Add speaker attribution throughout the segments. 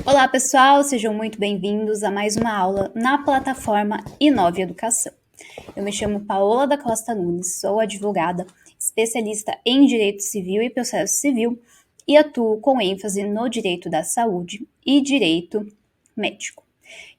Speaker 1: Olá, pessoal, sejam muito bem-vindos a mais uma aula na plataforma Inove Educação. Eu me chamo Paola da Costa Nunes, sou advogada, especialista em Direito Civil e Processo Civil e atuo com ênfase no Direito da Saúde e Direito Médico.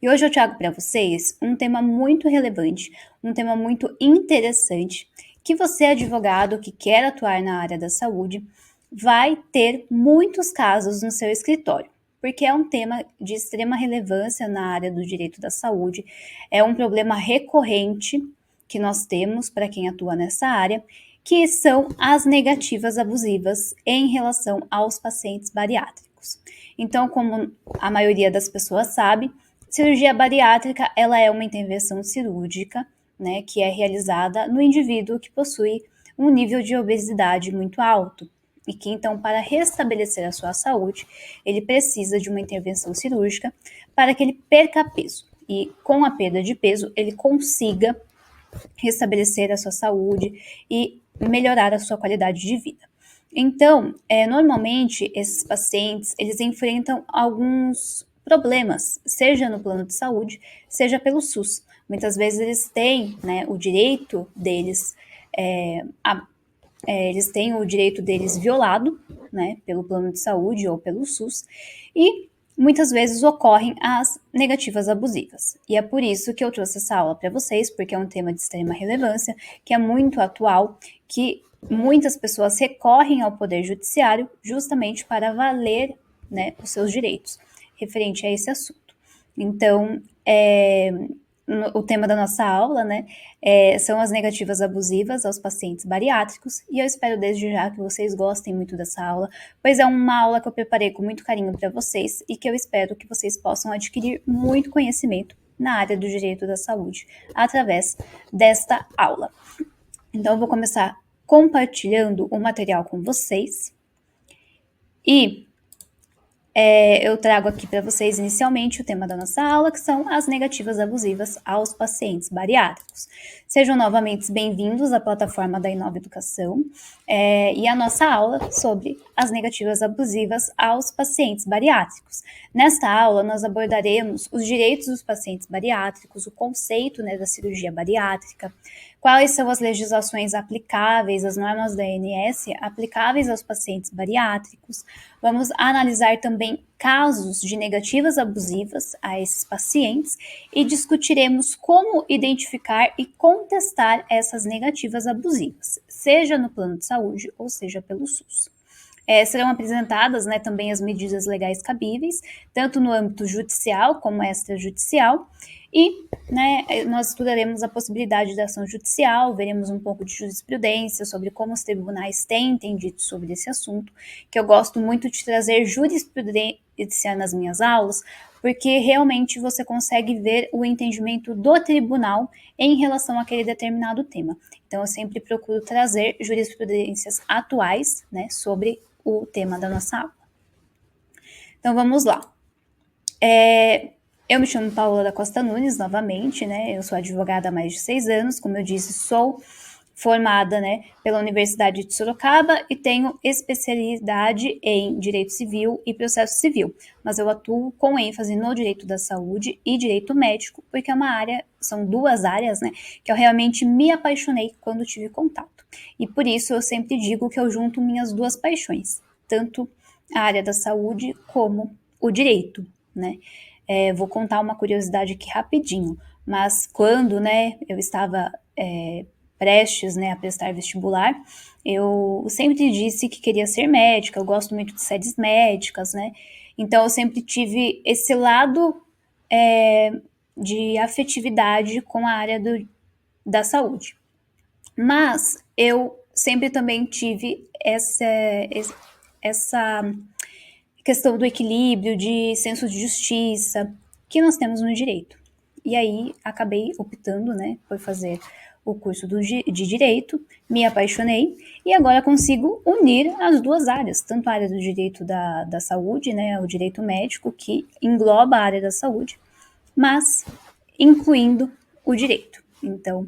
Speaker 1: E hoje eu trago para vocês um tema muito relevante, um tema muito interessante, que você, advogado que quer atuar na área da saúde, vai ter muitos casos no seu escritório, porque é um tema de extrema relevância na área do direito da saúde, é um problema recorrente que nós temos para quem atua nessa área, que são as negativas abusivas em relação aos pacientes bariátricos. Então, como a maioria das pessoas sabe, cirurgia bariátrica ela é uma intervenção cirúrgica, né, que é realizada no indivíduo que possui um nível de obesidade muito alto e que então para restabelecer a sua saúde ele precisa de uma intervenção cirúrgica para que ele perca peso e com a perda de peso ele consiga restabelecer a sua saúde e melhorar a sua qualidade de vida. Então, normalmente esses pacientes eles enfrentam alguns problemas, seja no plano de saúde, seja pelo SUS. Muitas vezes eles têm, né, o direito deles, eles têm o direito deles violado, né, pelo plano de saúde ou pelo SUS, e muitas vezes ocorrem as negativas abusivas. E é por isso que eu trouxe essa aula para vocês, porque é um tema de extrema relevância, que é muito atual, que muitas pessoas recorrem ao Poder Judiciário justamente para valer, né, os seus direitos referente a esse assunto. Então, o tema da nossa aula, né, são as negativas abusivas aos pacientes bariátricos, e eu espero desde já que vocês gostem muito dessa aula, pois é uma aula que eu preparei com muito carinho para vocês e que eu espero que vocês possam adquirir muito conhecimento na área do direito da saúde através desta aula. Então, eu vou começar compartilhando o material com vocês e eu trago aqui para vocês inicialmente o tema da nossa aula, que são as negativas abusivas aos pacientes bariátricos. Sejam novamente bem-vindos à plataforma da Inova Educação e a nossa aula sobre as negativas abusivas aos pacientes bariátricos. Nesta aula, nós abordaremos os direitos dos pacientes bariátricos, o conceito, né, da cirurgia bariátrica, quais são as legislações aplicáveis, as normas da ANS aplicáveis aos pacientes bariátricos. Vamos analisar também casos de negativas abusivas a esses pacientes e discutiremos como identificar e contestar essas negativas abusivas, seja no plano de saúde ou seja pelo SUS. Serão apresentadas, né, também as medidas legais cabíveis, tanto no âmbito judicial como extrajudicial, e, né, nós estudaremos a possibilidade da ação judicial, veremos um pouco de jurisprudência sobre como os tribunais têm entendido sobre esse assunto, que eu gosto muito de trazer jurisprudência nas minhas aulas, porque realmente você consegue ver o entendimento do tribunal em relação àquele determinado tema. Então, eu sempre procuro trazer jurisprudências atuais, né, sobre o tema da nossa aula. Então, vamos lá. Eu me chamo Paola da Costa Nunes, novamente, né? Eu sou advogada há mais de 6 anos, como eu disse, sou formada, né, pela Universidade de Sorocaba e tenho especialidade em Direito Civil e Processo Civil, mas eu atuo com ênfase no Direito da Saúde e Direito Médico, porque é uma área, são duas áreas, né, que eu realmente me apaixonei quando tive contato. E por isso eu sempre digo que eu junto minhas duas paixões, tanto a área da saúde como o direito, né. Vou contar uma curiosidade aqui rapidinho, mas quando, né, eu estava prestes, né, a prestar vestibular, eu sempre disse que queria ser médica, eu gosto muito de séries médicas, né, então eu sempre tive esse lado de afetividade com a área da saúde. Mas eu sempre também tive essa questão do equilíbrio, de senso de justiça, que nós temos no direito. E aí acabei optando, né, por fazer o curso de direito, me apaixonei e agora consigo unir as duas áreas, tanto a área do direito da saúde, né, o direito médico, que engloba a área da saúde, mas incluindo o direito. Então,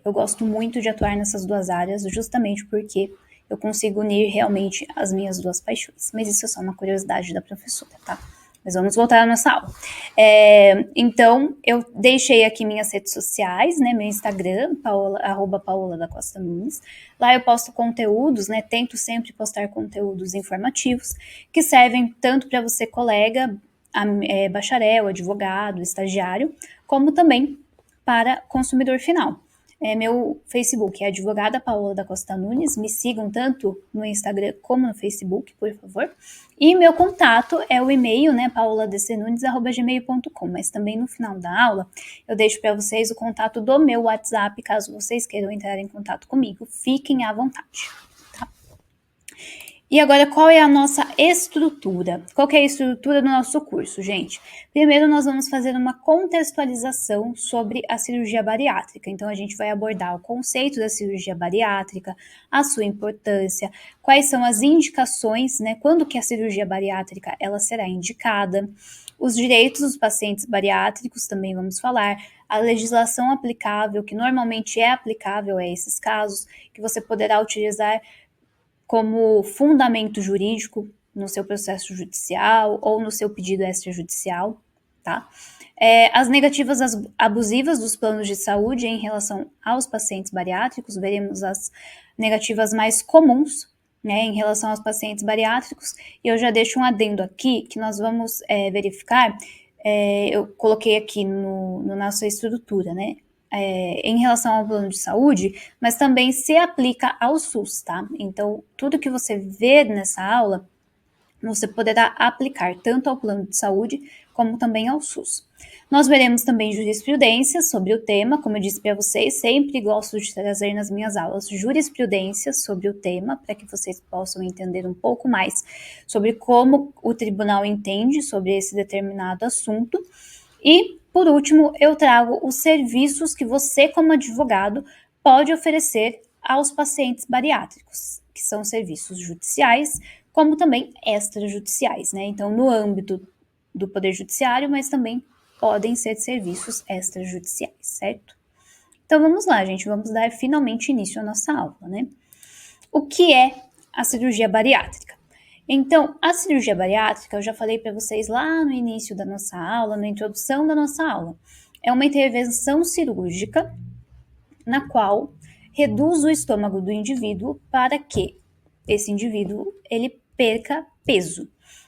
Speaker 1: eu gosto muito de atuar nessas duas áreas, justamente porque eu consigo unir realmente as minhas duas paixões. Mas isso é só uma curiosidade da professora, tá? Mas vamos voltar à nossa aula. Então, eu deixei aqui minhas redes sociais, né? Meu Instagram, @Paola da Costa Nunes. Lá eu posto conteúdos, né? Tento sempre postar conteúdos informativos que servem tanto para você, colega, bacharel, advogado, estagiário, como também para consumidor final. Meu Facebook é Advogada Paola da Costa Nunes. Me sigam tanto no Instagram como no Facebook, por favor. E meu contato é o e-mail, né, pauladcnunes@gmail.com. Mas também no final da aula eu deixo para vocês o contato do meu WhatsApp, caso vocês queiram entrar em contato comigo. Fiquem à vontade. E agora, qual é a nossa estrutura? Qual que é a estrutura do nosso curso, gente? Primeiro, nós vamos fazer uma contextualização sobre a cirurgia bariátrica. Então, a gente vai abordar o conceito da cirurgia bariátrica, a sua importância, quais são as indicações, né? Quando que a cirurgia bariátrica ela será indicada, os direitos dos pacientes bariátricos também vamos falar, a legislação aplicável, que normalmente é aplicável a esses casos, que você poderá utilizar como fundamento jurídico no seu processo judicial ou no seu pedido extrajudicial, tá? As negativas abusivas dos planos de saúde em relação aos pacientes bariátricos, veremos as negativas mais comuns, né, em relação aos pacientes bariátricos, e eu já deixo um adendo aqui que nós vamos verificar, eu coloquei aqui na nossa estrutura, né, em relação ao plano de saúde, mas também se aplica ao SUS, tá? Então, tudo que você vê nessa aula, você poderá aplicar tanto ao plano de saúde como também ao SUS. Nós veremos também jurisprudência sobre o tema, como eu disse para vocês, sempre gosto de trazer nas minhas aulas jurisprudência sobre o tema, para que vocês possam entender um pouco mais sobre como o tribunal entende sobre esse determinado assunto. E, por último, eu trago os serviços que você, como advogado, pode oferecer aos pacientes bariátricos, que são serviços judiciais, como também extrajudiciais, né? Então, no âmbito do Poder Judiciário, mas também podem ser serviços extrajudiciais, certo? Então, vamos lá, gente, vamos dar finalmente início à nossa aula, né? O que é a cirurgia bariátrica? Então, a cirurgia bariátrica, eu já falei para vocês lá no início da nossa aula, na introdução da nossa aula, é uma intervenção cirúrgica na qual reduz o estômago do indivíduo para que esse indivíduo ele perca peso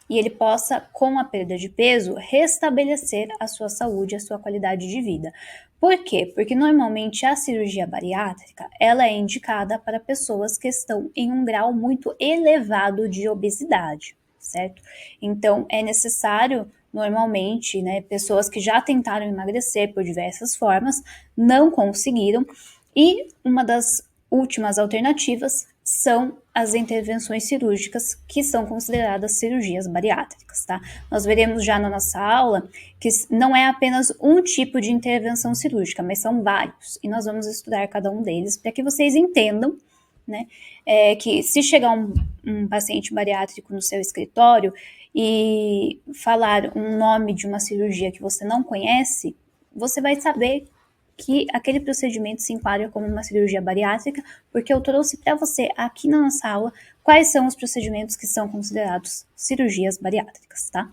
Speaker 1: e ele possa, com a perda de peso, restabelecer a sua saúde, a sua qualidade de vida. Por quê? Porque normalmente a cirurgia bariátrica ela é indicada para pessoas que estão em um grau muito elevado de obesidade, certo? Então é necessário normalmente, né, pessoas que já tentaram emagrecer por diversas formas, não conseguiram, e uma das últimas alternativas são as intervenções cirúrgicas, que são consideradas cirurgias bariátricas, tá? Nós veremos já na nossa aula que não é apenas um tipo de intervenção cirúrgica, mas são vários, e nós vamos estudar cada um deles para que vocês entendam, né, que se chegar um paciente bariátrico no seu escritório e falar um nome de uma cirurgia que você não conhece, você vai saber que aquele procedimento se enquadra como uma cirurgia bariátrica, porque eu trouxe para você aqui na nossa aula quais são os procedimentos que são considerados cirurgias bariátricas, tá?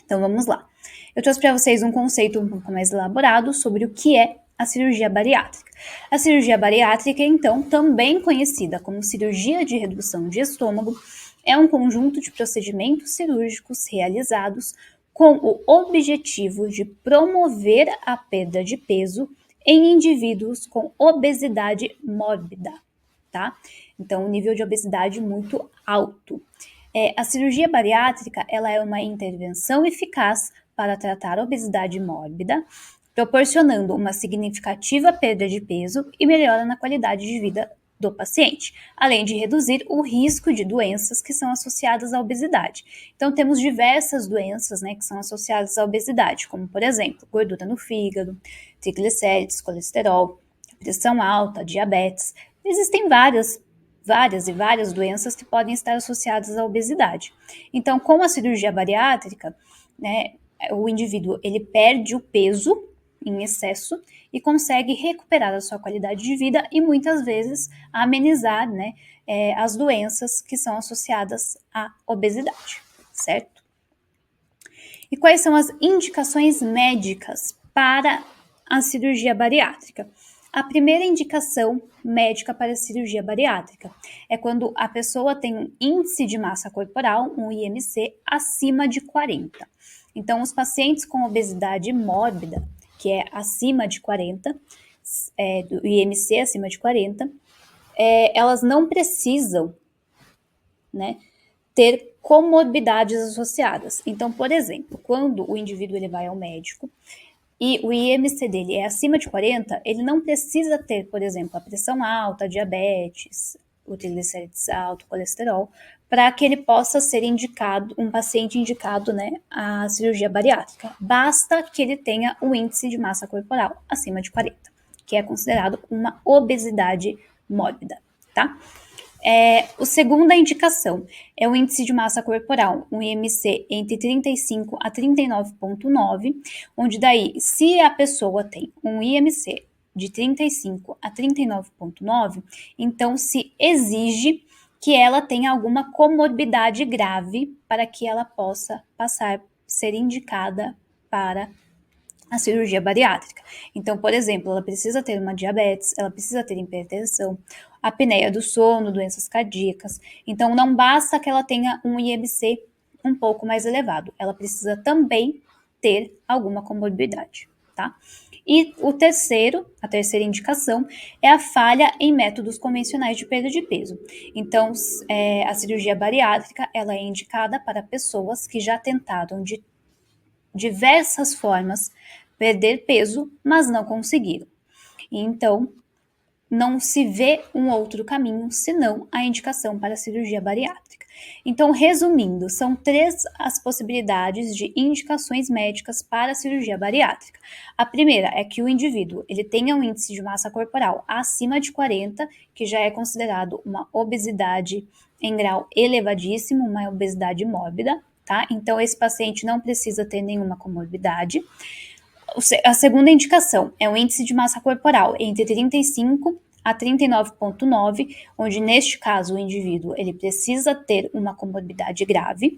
Speaker 1: Então vamos lá. Eu trouxe para vocês um conceito um pouco mais elaborado sobre o que é a cirurgia bariátrica. A cirurgia bariátrica, então, também conhecida como cirurgia de redução de estômago, é um conjunto de procedimentos cirúrgicos realizados com o objetivo de promover a perda de peso em indivíduos com obesidade mórbida, tá? Então, um nível de obesidade muito alto. A cirurgia bariátrica ela é uma intervenção eficaz para tratar a obesidade mórbida, proporcionando uma significativa perda de peso e melhora na qualidade de vida do paciente, além de reduzir o risco de doenças que são associadas à obesidade. Então, temos diversas doenças, né, que são associadas à obesidade, como, por exemplo, gordura no fígado, triglicérides, colesterol, pressão alta, diabetes. Existem várias doenças que podem estar associadas à obesidade. Então, com a cirurgia bariátrica, né, o indivíduo ele perde o peso, em excesso e consegue recuperar a sua qualidade de vida e muitas vezes amenizar, né, as doenças que são associadas à obesidade, certo? E quais são as indicações médicas para a cirurgia bariátrica? A primeira indicação médica para a cirurgia bariátrica é quando a pessoa tem um índice de massa corporal, um IMC, acima de 40. Então, os pacientes com obesidade mórbida, que é acima de 40, do IMC acima de 40, elas não precisam, né, ter comorbidades associadas. Então, por exemplo, quando o indivíduo ele vai ao médico e o IMC dele é acima de 40, ele não precisa ter, por exemplo, a pressão alta, diabetes, o triglicérides alto, colesterol, para que ele possa ser indicado, um paciente indicado, né, a cirurgia bariátrica. Basta que ele tenha o índice de massa corporal acima de 40, que é considerado uma obesidade mórbida, tá? A segunda indicação é o índice de massa corporal, um IMC entre 35 a 39,9, onde daí, se a pessoa tem um IMC de 35 a 39,9, então se exige que ela tenha alguma comorbidade grave para que ela possa ser indicada para a cirurgia bariátrica. Então, por exemplo, ela precisa ter uma diabetes, ela precisa ter hipertensão, apneia do sono, doenças cardíacas. Então, não basta que ela tenha um IMC um pouco mais elevado, ela precisa também ter alguma comorbidade, tá? E a terceira indicação é a falha em métodos convencionais de perda de peso. Então, a cirurgia bariátrica, ela é indicada para pessoas que já tentaram de diversas formas perder peso, mas não conseguiram. Então, não se vê um outro caminho senão a indicação para a cirurgia bariátrica. Então, resumindo, são 3 as possibilidades de indicações médicas para a cirurgia bariátrica. A primeira é que o indivíduo ele tenha um índice de massa corporal acima de 40, que já é considerado uma obesidade em grau elevadíssimo, uma obesidade mórbida, tá? Então, esse paciente não precisa ter nenhuma comorbidade. A segunda indicação é o índice de massa corporal entre 35 a 39,9, onde neste caso o indivíduo ele precisa ter uma comorbidade grave.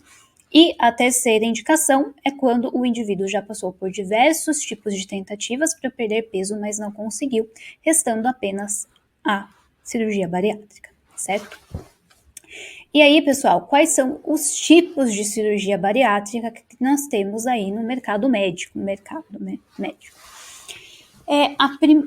Speaker 1: E a terceira indicação é quando o indivíduo já passou por diversos tipos de tentativas para perder peso, mas não conseguiu, restando apenas a cirurgia bariátrica, certo? E aí, pessoal, quais são os tipos de cirurgia bariátrica que nós temos aí no mercado médico, médico?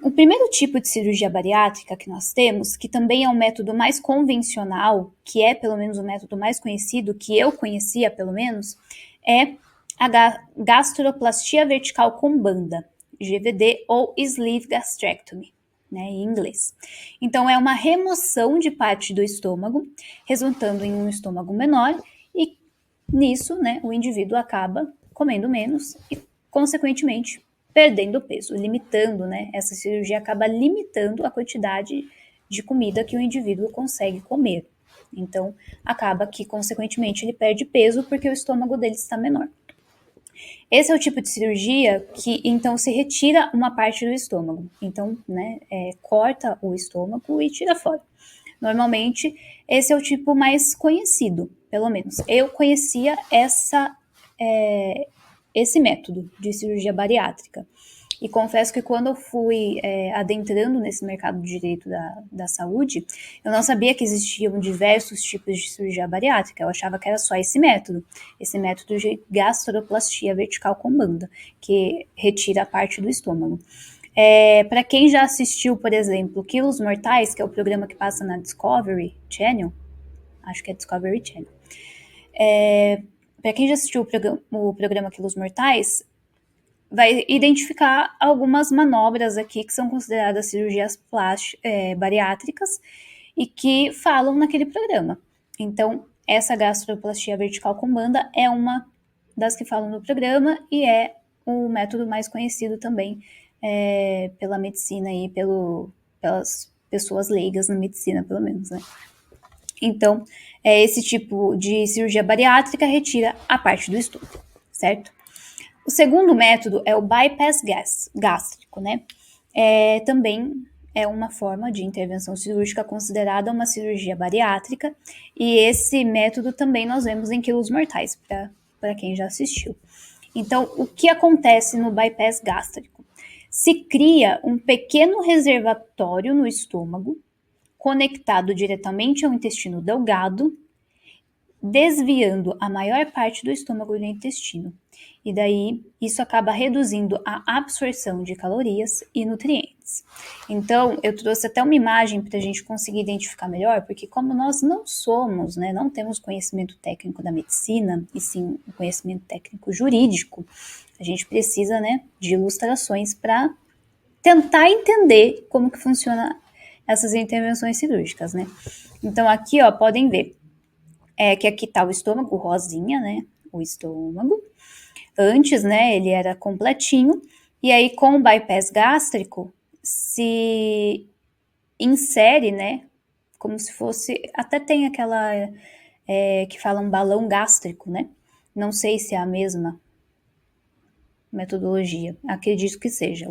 Speaker 1: O primeiro tipo de cirurgia bariátrica que nós temos, que também é um método mais convencional, que é pelo menos o método mais conhecido, que eu conhecia pelo menos, é a gastroplastia vertical com banda, GVD ou sleeve gastrectomy, né, em inglês. Então, é uma remoção de parte do estômago, resultando em um estômago menor, e nisso, né, o indivíduo acaba comendo menos e, consequentemente, perdendo peso, limitando, né, essa cirurgia acaba limitando a quantidade de comida que o indivíduo consegue comer. Então, acaba que, consequentemente, ele perde peso porque o estômago dele está menor. Esse é o tipo de cirurgia que, então, se retira uma parte do estômago. Então, né, corta o estômago e tira fora. Normalmente, esse é o tipo mais conhecido, pelo menos. Eu conhecia esse método de cirurgia bariátrica. E confesso que quando eu fui adentrando nesse mercado de direito da saúde, eu não sabia que existiam diversos tipos de cirurgia bariátrica. Eu achava que era só esse método de gastroplastia vertical com banda, que retira a parte do estômago. Para quem já assistiu, por exemplo, Quilos Mortais, que é o programa que passa na Discovery Channel, acho que é Discovery Channel. Para quem já assistiu o programa Quilos Mortais, vai identificar algumas manobras aqui que são consideradas cirurgias bariátricas e que falam naquele programa. Então, essa gastroplastia vertical com banda é uma das que falam no programa e é o método mais conhecido também pela medicina e pelas pessoas leigas na medicina, pelo menos, né? Então, esse tipo de cirurgia bariátrica retira a parte do estômago, certo? O segundo método é o bypass gástrico, né? Também é uma forma de intervenção cirúrgica considerada uma cirurgia bariátrica, e esse método também nós vemos em Quilos Mortais, para quem já assistiu. Então, o que acontece no bypass gástrico? Se cria um pequeno reservatório no estômago, conectado diretamente ao intestino delgado, desviando a maior parte do estômago do intestino. E daí, isso acaba reduzindo a absorção de calorias e nutrientes. Então, eu trouxe até uma imagem para a gente conseguir identificar melhor, porque como nós não somos, né, não temos conhecimento técnico da medicina, e sim o conhecimento técnico jurídico, a gente precisa, né, de ilustrações para tentar entender como que funciona essas intervenções cirúrgicas, né? Então, aqui, ó, podem ver que aqui tá o estômago, rosinha, né? O estômago. Antes, né, ele era completinho, e aí com o bypass gástrico se insere, né, como se fosse, até tem aquela que fala um balão gástrico, né? Não sei se é a mesma metodologia, acredito que seja.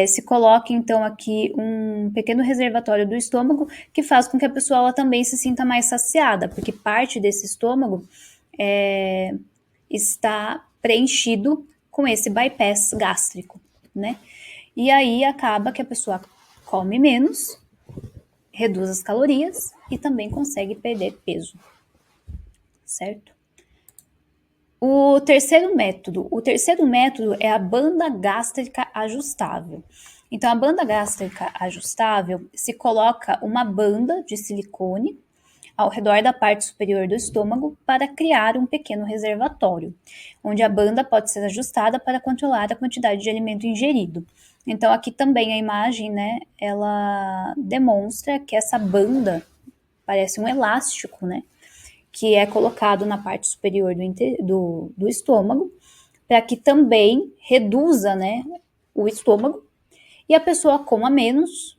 Speaker 1: Se coloca então aqui um pequeno reservatório do estômago que faz com que a pessoa ela também se sinta mais saciada, porque parte desse estômago está preenchido com esse bypass gástrico, né? E aí acaba que a pessoa come menos, reduz as calorias e também consegue perder peso, certo? O terceiro método é a banda gástrica ajustável. Então, a banda gástrica ajustável se coloca uma banda de silicone ao redor da parte superior do estômago para criar um pequeno reservatório, onde a banda pode ser ajustada para controlar a quantidade de alimento ingerido. Então, aqui também a imagem, né, ela demonstra que essa banda parece um elástico, né, que é colocado na parte superior do estômago, para que também reduza, né, o estômago e a pessoa coma menos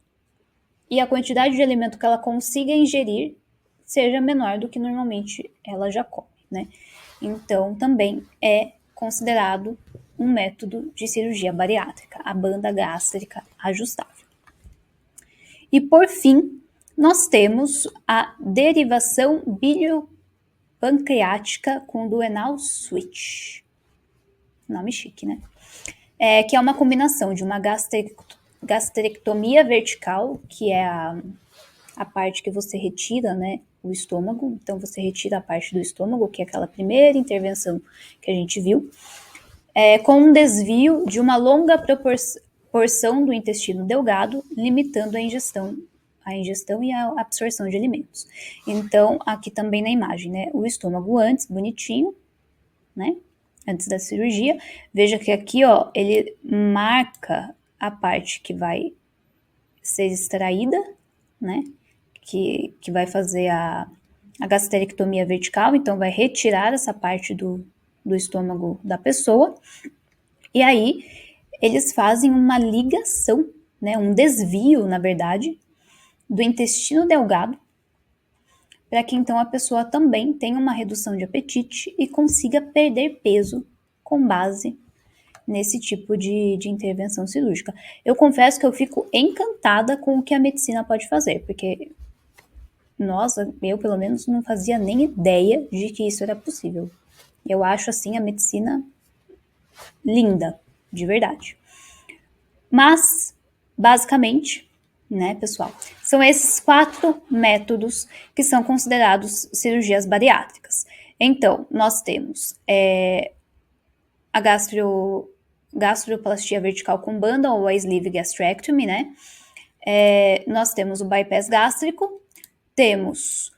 Speaker 1: e a quantidade de alimento que ela consiga ingerir seja menor do que normalmente ela já come, né? Então, também é considerado um método de cirurgia bariátrica, a banda gástrica ajustável. E, por fim, nós temos a derivação biliopancreática com duodenal switch. Nome chique, né? Que é uma combinação de uma gastrectomia vertical, que é a parte que você retira, né, o estômago. Então, você retira a parte do estômago, que é aquela primeira intervenção que a gente viu, com um desvio de uma longa porção do intestino delgado, limitando a ingestão e a absorção de alimentos. Então, aqui também na imagem, né, o estômago antes, bonitinho, né, antes da cirurgia. Veja que aqui, ó, ele marca a parte que vai ser extraída, né, que vai fazer a gastrectomia vertical, então vai retirar essa parte do estômago da pessoa, e aí eles fazem uma ligação, né, um desvio, na verdade, do intestino delgado, para que então a pessoa também tenha uma redução de apetite e consiga perder peso com base nesse tipo de intervenção cirúrgica. Eu confesso que eu fico encantada com o que a medicina pode fazer, porque nossa, eu pelo menos não fazia nem ideia de que isso era possível. Eu acho assim a medicina linda, de verdade. Mas, basicamente, né, pessoal, são esses 4 métodos que são considerados cirurgias bariátricas. Então, nós temos a gastroplastia vertical com banda, ou a sleeve gastrectomy, né? Nós temos o bypass gástrico, temos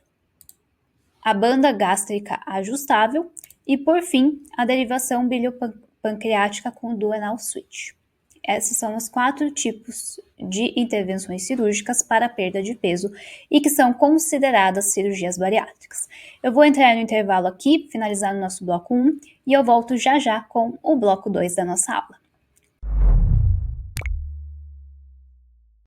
Speaker 1: a banda gástrica ajustável e, por fim, a derivação biliopancreática com duodenal switch. Esses são os 4 tipos de intervenções cirúrgicas para perda de peso e que são consideradas cirurgias bariátricas. Eu vou entrar no intervalo aqui, finalizar o nosso bloco 1, e eu volto já já com o bloco 2 da nossa aula.